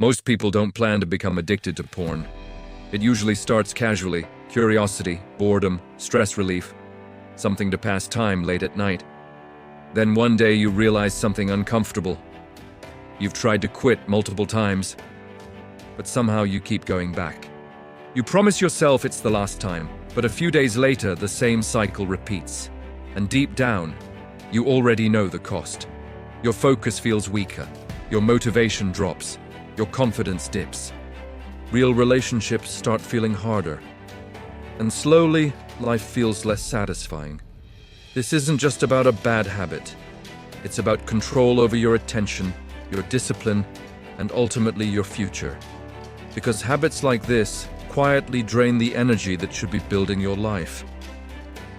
Most people don't plan to become addicted to porn. It usually starts casually: curiosity, boredom, stress relief, something to pass time late at night. Then one day you realize something uncomfortable. You've tried to quit multiple times, but somehow you keep going back. You promise yourself it's the last time, but a few days later the same cycle repeats. And deep down, you already know the cost. Your focus feels weaker, your motivation drops, your confidence dips. Real relationships start feeling harder. And slowly, life feels less satisfying. This isn't just about a bad habit. It's about control over your attention, your discipline, and ultimately your future. Because habits like this quietly drain the energy that should be building your life.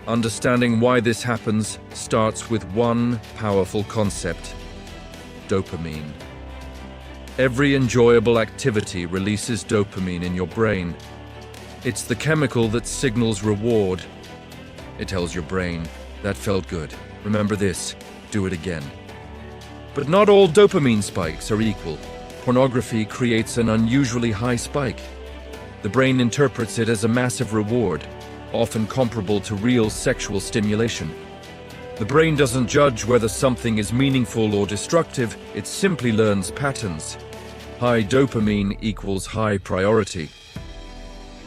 Understanding why this happens starts with one powerful concept: dopamine. Every enjoyable activity releases dopamine in your brain. It's the chemical that signals reward. It tells your brain, "That felt good. Remember this. Do it again." But not all dopamine spikes are equal. Pornography creates an unusually high spike. The brain interprets it as a massive reward, often comparable to real sexual stimulation. The brain doesn't judge whether something is meaningful or destructive, it simply learns patterns. High dopamine equals high priority.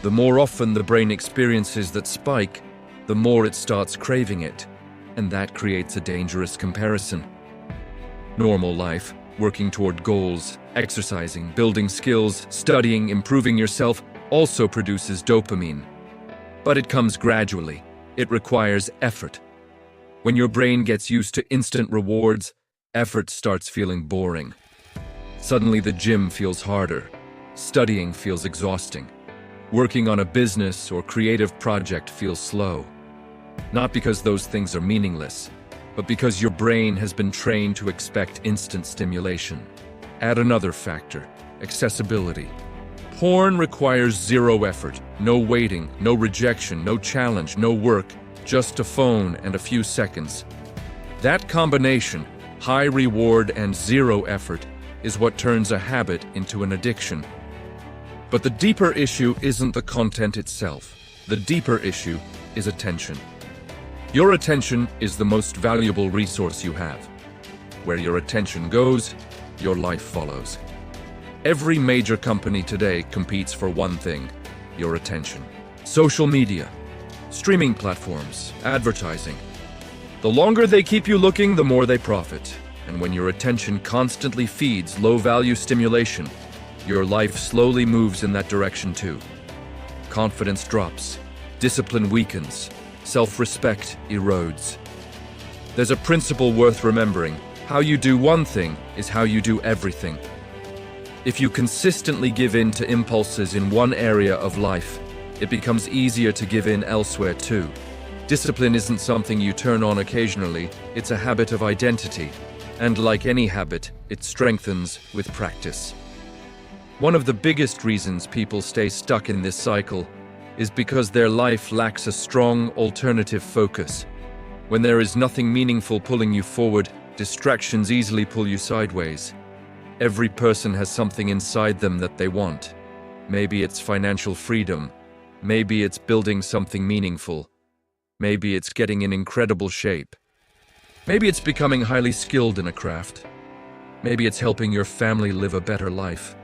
The more often the brain experiences that spike, the more it starts craving it, and that creates a dangerous comparison. Normal life, working toward goals, exercising, building skills, studying, improving yourself, also produces dopamine. But it comes gradually. It requires effort. When your brain gets used to instant rewards, effort starts feeling boring. Suddenly the gym feels harder. Studying feels exhausting. Working on a business or creative project feels slow. Not because those things are meaningless, but because your brain has been trained to expect instant stimulation. Add another factor: accessibility. Porn requires zero effort, no waiting, no rejection, no challenge, no work, just a phone and a few seconds. That combination, high reward and zero effort, is what turns a habit into an addiction. But the deeper issue isn't the content itself. The deeper issue is attention. Your attention is the most valuable resource you have. Where your attention goes, your life follows. Every major company today competes for one thing: your attention. Social media, streaming platforms, advertising. The longer they keep you looking, the more they profit. And when your attention constantly feeds low-value stimulation, your life slowly moves in that direction too. Confidence drops, discipline weakens, self-respect erodes. There's a principle worth remembering: how you do one thing is how you do everything. If you consistently give in to impulses in one area of life, it becomes easier to give in elsewhere too. Discipline isn't something you turn on occasionally, it's a habit of identity. And like any habit, it strengthens with practice. One of the biggest reasons people stay stuck in this cycle is because their life lacks a strong alternative focus. When there is nothing meaningful pulling you forward, distractions easily pull you sideways. Every person has something inside them that they want. Maybe it's financial freedom. Maybe it's building something meaningful. Maybe it's getting in incredible shape. Maybe it's becoming highly skilled in a craft. Maybe it's helping your family live a better life.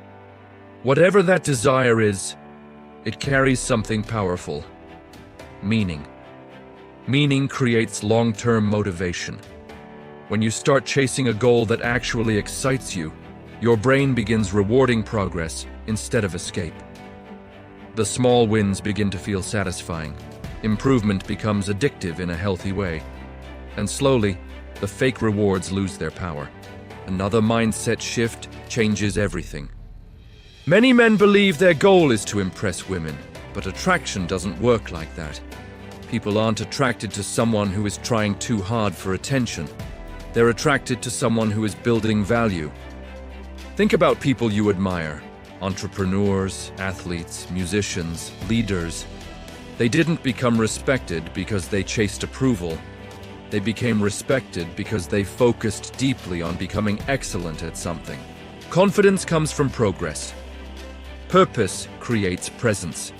Whatever that desire is, it carries something powerful: meaning. Meaning creates long-term motivation. When you start chasing a goal that actually excites you, your brain begins rewarding progress instead of escape. The small wins begin to feel satisfying. Improvement becomes addictive in a healthy way. And slowly, the fake rewards lose their power. Another mindset shift changes everything. Many men believe their goal is to impress women, but attraction doesn't work like that. People aren't attracted to someone who is trying too hard for attention. They're attracted to someone who is building value. Think about people you admire: entrepreneurs, athletes, musicians, leaders. They didn't become respected because they chased approval. They became respected because they focused deeply on becoming excellent at something. Confidence comes from progress. Purpose creates presence.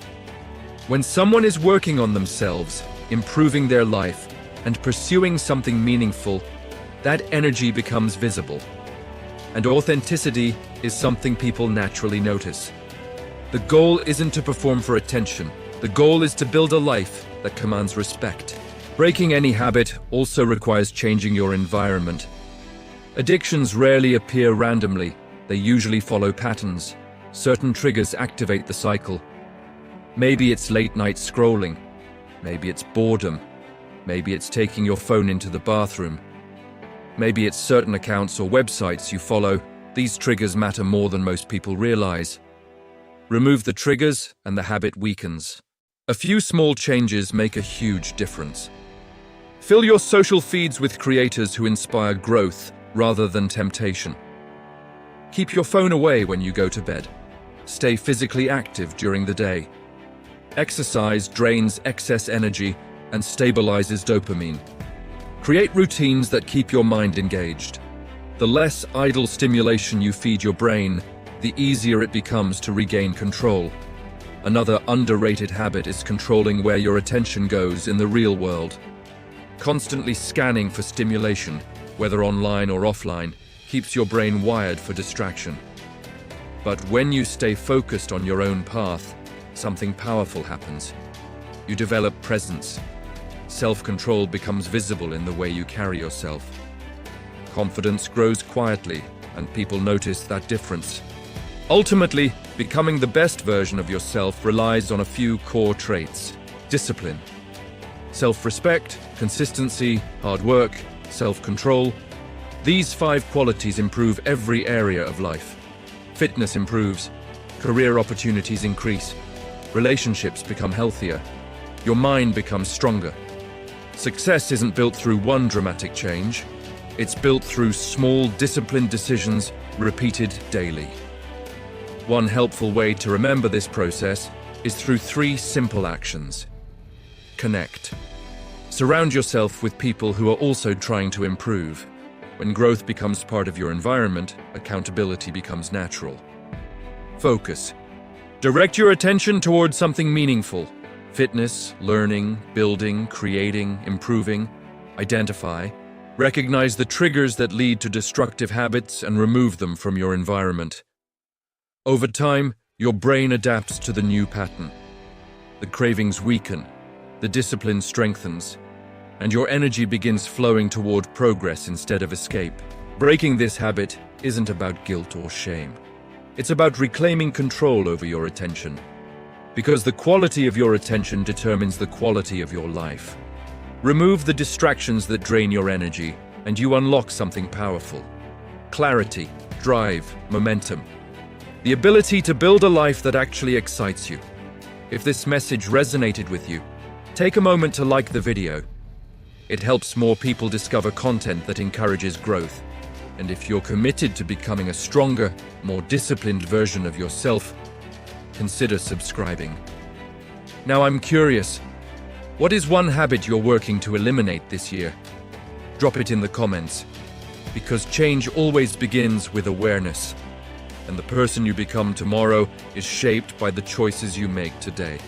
When someone is working on themselves, improving their life, and pursuing something meaningful, that energy becomes visible. And authenticity is something people naturally notice. The goal isn't to perform for attention. The goal is to build a life that commands respect. Breaking any habit also requires changing your environment. Addictions rarely appear randomly. They usually follow patterns. Certain triggers activate the cycle. Maybe it's late-night scrolling. Maybe it's boredom. Maybe it's taking your phone into the bathroom. Maybe it's certain accounts or websites you follow. These triggers matter more than most people realize. Remove the triggers and the habit weakens. A few small changes make a huge difference. Fill your social feeds with creators who inspire growth rather than temptation. Keep your phone away when you go to bed. Stay physically active during the day. Exercise drains excess energy and stabilizes dopamine. Create routines that keep your mind engaged. The less idle stimulation you feed your brain, the easier it becomes to regain control. Another underrated habit is controlling where your attention goes in the real world. Constantly scanning for stimulation, whether online or offline, keeps your brain wired for distraction. But when you stay focused on your own path, something powerful happens. You develop presence. Self-control becomes visible in the way you carry yourself. Confidence grows quietly, and people notice that difference. Ultimately, becoming the best version of yourself relies on a few core traits: discipline, self-respect, consistency, hard work, self-control. These 5 qualities improve every area of life. Fitness improves, career opportunities increase, relationships become healthier, your mind becomes stronger. Success isn't built through one dramatic change. It's built through small, disciplined decisions repeated daily. One helpful way to remember this process is through 3 simple actions. Connect. Surround yourself with people who are also trying to improve. When growth becomes part of your environment, accountability becomes natural. Focus. Direct your attention towards something meaningful. Fitness, learning, building, creating, improving. Identify. Recognize the triggers that lead to destructive habits and remove them from your environment. Over time, your brain adapts to the new pattern. The cravings weaken, the discipline strengthens, and your energy begins flowing toward progress instead of escape. Breaking this habit isn't about guilt or shame. It's about reclaiming control over your attention. Because the quality of your attention determines the quality of your life. Remove the distractions that drain your energy, and you unlock something powerful. Clarity, drive, momentum. The ability to build a life that actually excites you. If this message resonated with you, take a moment to like the video. It helps more people discover content that encourages growth. And if you're committed to becoming a stronger, more disciplined version of yourself, consider subscribing. Now I'm curious, what is one habit you're working to eliminate this year? Drop it in the comments, because change always begins with awareness, and the person you become tomorrow is shaped by the choices you make today.